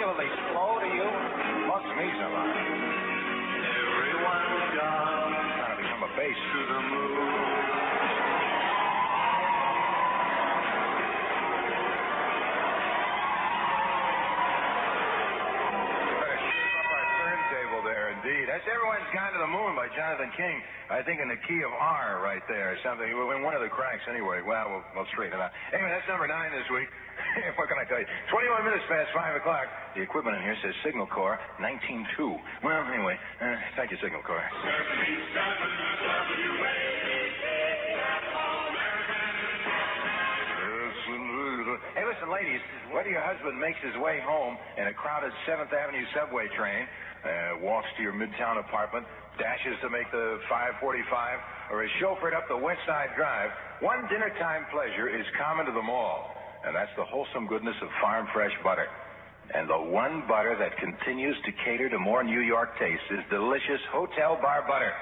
particularly slow to you? Bugs me sometimes. Everyone's gone. Trying to become a bass. To the moon. Indeed. That's Everyone's Gone to the Moon by Jonathan King. I think in the key of R right there or something. In one of the cracks anyway. Well, we'll straighten it out. Anyway, that's number 9 this week. What can I tell you? 21 minutes past 5 o'clock. The equipment in here says Signal Corps 19-2. Well, anyway, thank you, Signal Corps. Hey, listen, ladies, whether your husband makes his way home in a crowded 7th Avenue subway train, walks to your Midtown apartment, dashes to make the 545, or is chauffeured up the West Side Drive, one dinner-time pleasure is common to them all, and that's the wholesome goodness of farm fresh butter. And the one butter that continues to cater to more New York tastes is delicious Hotel Bar butter.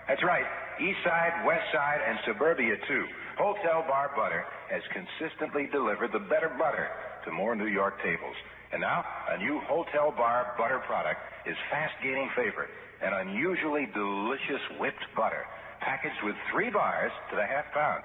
That's right, East Side, West Side, and suburbia, too. Hotel Bar butter has consistently delivered the better butter to more New York tables. And now, a new Hotel Bar butter product is fast gaining favor. An unusually delicious whipped butter, packaged with 3 bars to the half pound.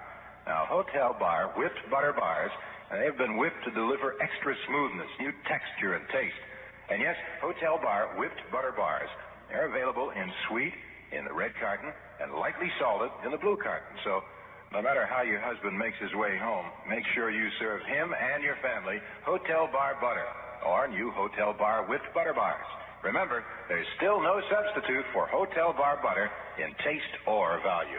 Now, Hotel Bar whipped butter bars, they've been whipped to deliver extra smoothness, new texture, and taste. And yes, Hotel Bar whipped butter bars, they're available in sweet, in the red carton, and lightly salted in the blue carton. So, no matter how your husband makes his way home, make sure you serve him and your family Hotel Bar butter. Or new Hotel Bar whipped butter bars. Remember, there's still no substitute for Hotel Bar butter in taste or value.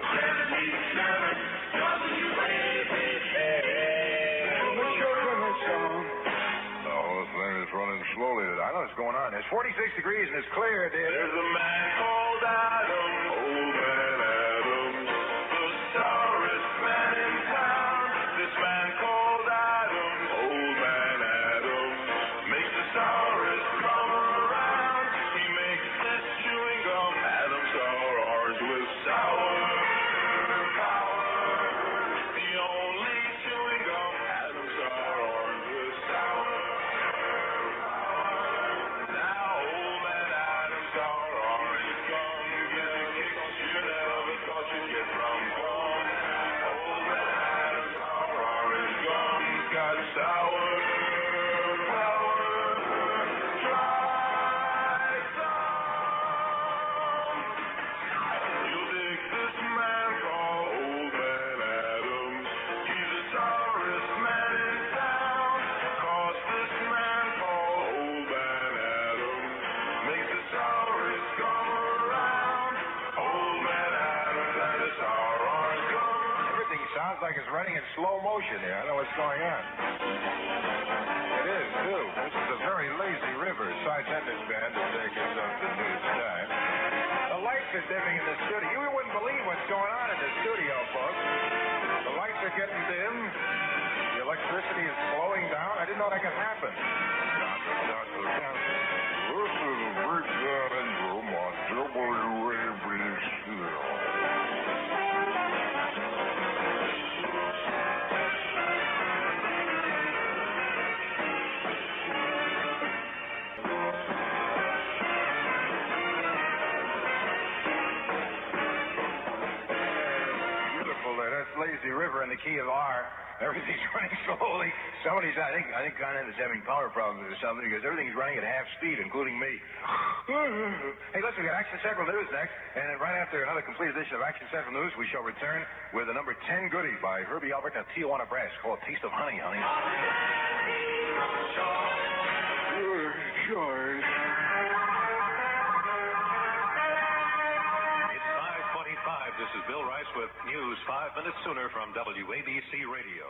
It's running slowly. I know what's going on. It's 46 degrees and it's clear, dear. There's a man called Adam, old man Adam, the sorriest man in town. This man called Adam, old man Adam, makes the sorriest come around. He makes this chewing gum, Adam sour orange with sour power. The only chewing gum, Adam sour orange with sour power. Now old man Adam sour orange gum gives you kicks you never thought you'd get from gum. Old man Adam sour orange gum's got sour power. Try some. You'll dig this man called Old Man Adam. He's the sorriest man in town. 'Cause this man called Old Man Adam makes the sorriest come around. Old Man Adam and the sour orange gum. Everything sounds like it's running in slow motion here. I don't know what's going on. It is, too. This is a very lazy river. Cy Tender's band is taking up the news time. The lights are dimming in the studio. You wouldn't believe what's going on in the studio, folks. The lights are getting dim. The electricity is slowing down. I didn't know that could happen. Beautiful there. That's Lazy River in the key of R. Everything's running slowly. Somebody's, I think Conant is having power problems or something because everything's running at half speed, including me. Hey, listen, we got Action Central News next, and then right after another complete edition of Action Central News, we shall return with the number 10 goodie by Herbie Albert of Tijuana Brass called Taste of Honey, honey. Sure. It's 5:25. This is Bill Rice with news 5 minutes sooner from WABC Radio.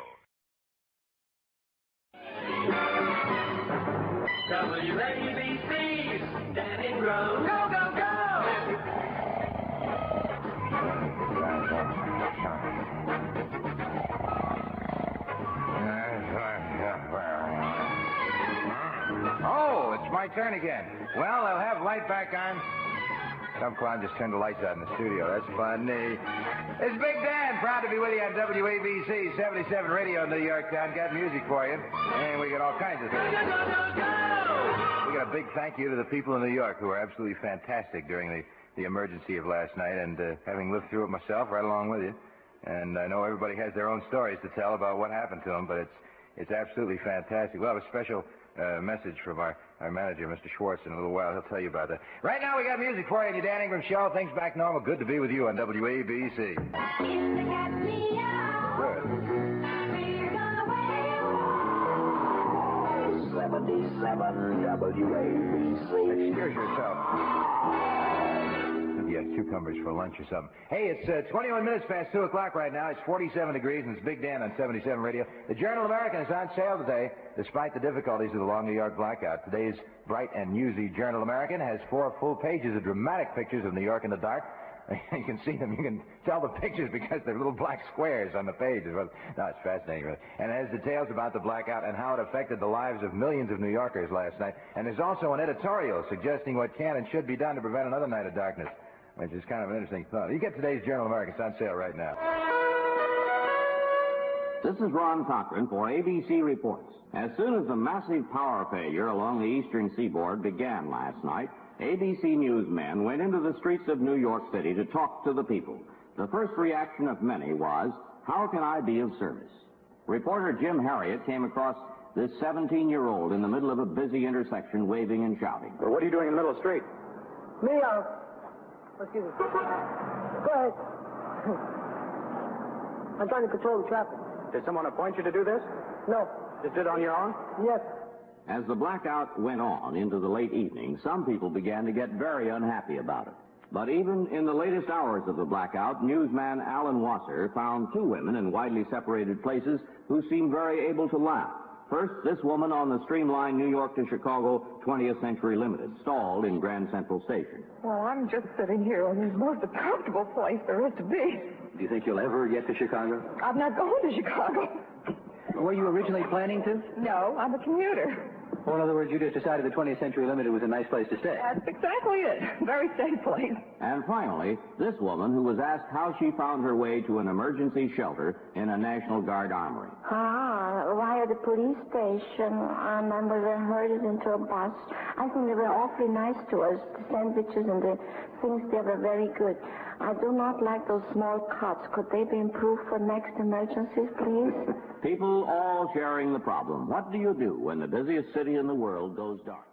WABC, Standing Road. Go, go, go! Oh, it's my turn again. Well, I'll have light back on. Some clown just turned the lights out in the studio. That's funny. It's Big Dan, proud to be with you on WABC 77 Radio in New York Town. Got music for you. And we got all kinds of things. We got a a big thank you to the people in New York who were absolutely fantastic during the emergency of last night, and having lived through it myself right along with you. And I know everybody has their own stories to tell about what happened to them, but it's absolutely fantastic. We'll have a special message from our manager, Mr. Schwartz, in a little while. He'll tell you about that. Right now we got music for you in your Dan Ingram Show. Things back normal. Good to be with you on WABC. Good. 77 WABC. Excuse yourself. Maybe you have cucumbers for lunch or something. Hey, it's 21 minutes past 2 o'clock right now. It's 47 degrees, and it's Big Dan on 77 Radio. The Journal American is on sale today, despite the difficulties of the long New York blackout. Today's bright and newsy Journal American has 4 full pages of dramatic pictures of New York in the dark. You can see them. You can tell the pictures because they're little black squares on the page. No, it's fascinating, really. And it has details about the blackout and how it affected the lives of millions of New Yorkers last night. And there's also an editorial suggesting what can and should be done to prevent another night of darkness, which is kind of an interesting thought. You get today's Journal American. It's on sale right now. This is Ron Cochran for ABC Reports. As soon as the massive power failure along the eastern seaboard began last night, ABC newsmen went into the streets of New York City to talk to the people. The first reaction of many was, how can I be of service? Reporter Jim Harriet came across this 17-year-old in the middle of a busy intersection waving and shouting. Well, what are you doing in the middle of the street? Me, excuse me. Go ahead. I'm trying to control the traffic. Did someone appoint you to do this? No. Just did it on your own? Yes. As the blackout went on into the late evening, some people began to get very unhappy about it. But even in the latest hours of the blackout, newsman Alan Wasser found 2 women in widely separated places who seemed very able to laugh. First, this woman on the streamlined New York to Chicago 20th Century Limited, stalled in Grand Central Station. Well, I'm just sitting here in the most comfortable place there is to be. Do you think you'll ever get to Chicago? I'm not going to Chicago. Were you originally planning to? No, I'm a commuter. Well, in other words, you just decided the 20th Century Limited was a nice place to stay. That's exactly it. Very safe place. And finally, this woman who was asked how she found her way to an emergency shelter in a National Guard armory. Via the police station. I remember they herded into a bus. I think they were awfully nice to us. The sandwiches and the things, they were very good. I do not like those small cuts. Could they be improved for next emergencies, please? People all sharing the problem. What do you do when the busiest city in the world goes dark?